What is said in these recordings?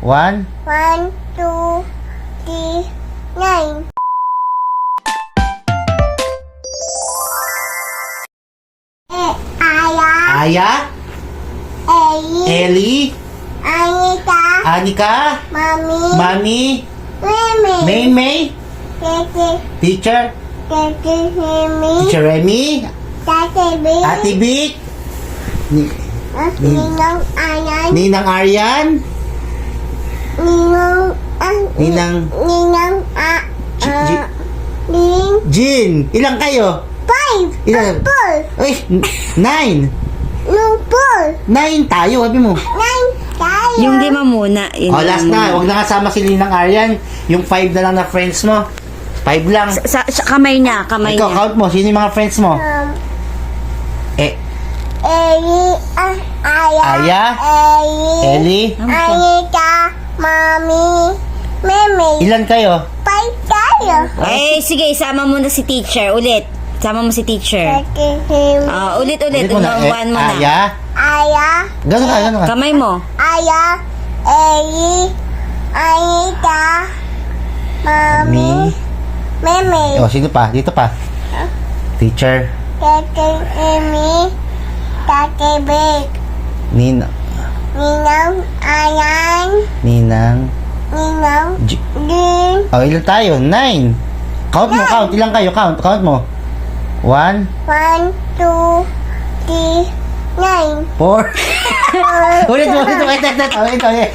1. 1, 2, 3, 9. Aya, Aya, Eli, Ellie, Anita, Anika, Mami, Mami, Meme, Maymay, Tete, Teacher, Tete, Hemi, Teacher Remy, Tate Bi, Ate Vic, Ninang Ayan, Ninang Aryan, Ninang, Ninang Ninang G- Ning, Jean. Ilang kayo? 5, Ilan? Nupol, Ay, 9. Nupol, 9 tayo, sabi mo. 9 tayo. Yung 5 muna. Yun Oh, last yung na. muna. Huwag na kasama si Ninang Aryan. Yung 5 na lang na friends mo. 5 lang. Sa kamay niya, kamay Ikaw, niya. count mo. Sino yung mga friends mo? Eh, Eli, Aya, Aya, Eli, Ellie. Anita, Mami, Meme, Ilan kayo? 5 tayo. Ay, sige, isama mo na si teacher. Ulit. Sama mo si teacher. Tete, Hemi, Ulit. Ulit mo na. One mo na. Aya. Aya, Gano'n ka, gano'n ka. Kamay mo. Aya, Eli, Anita, Mami, Meme, Oh, sino pa? Dito pa. Teacher. Tete, Hemi, Tate Bek, Ninang. Ninang Ayan, Ninang. Ninang G- Din, Oh, ilan tayo? 9. Count mo, count. Ilan kayo? Count mo. 1, 1, 2, 3, 9. 4. Ulit mo. Count.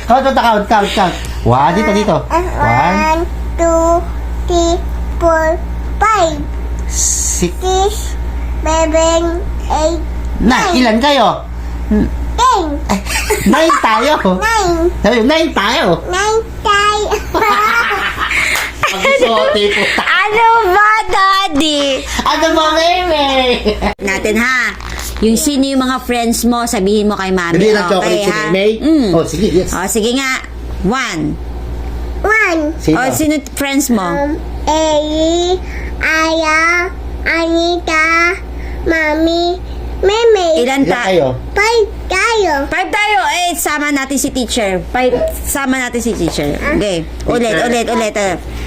Count. 1, dito. 1, 2, 3, 4, 5, 6, 6, 7, 8, 9. Ilan kayo? 10, 9 tayo. 9, Sabi, 9 tayo. 9 tayo. Pag-isote po. Ano ba, Daddy? Ano ba, Meme? Natin ha. Yung sino yung mga friends mo, sabihin mo kay mami. Bili ng chocolate si ha? Meme? Oh, sige, yes. Sige nga. 1. 1, Sino? Sino friends mo? Eli, Aya, Anita, Mami, Meme. Ilan Ilan kayo? 5 tayo. 5 tayo. Sama natin si teacher. 5, sama natin si teacher. Okay. Ulit.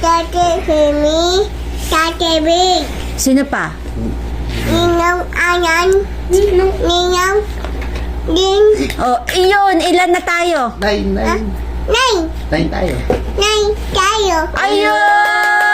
Tate Hemi, Tate Big, Sino pa? Ninang Ayan, Ninang Din, Iyon. Ilan na tayo? 9 9, tayo. 9 tayo. Ayun!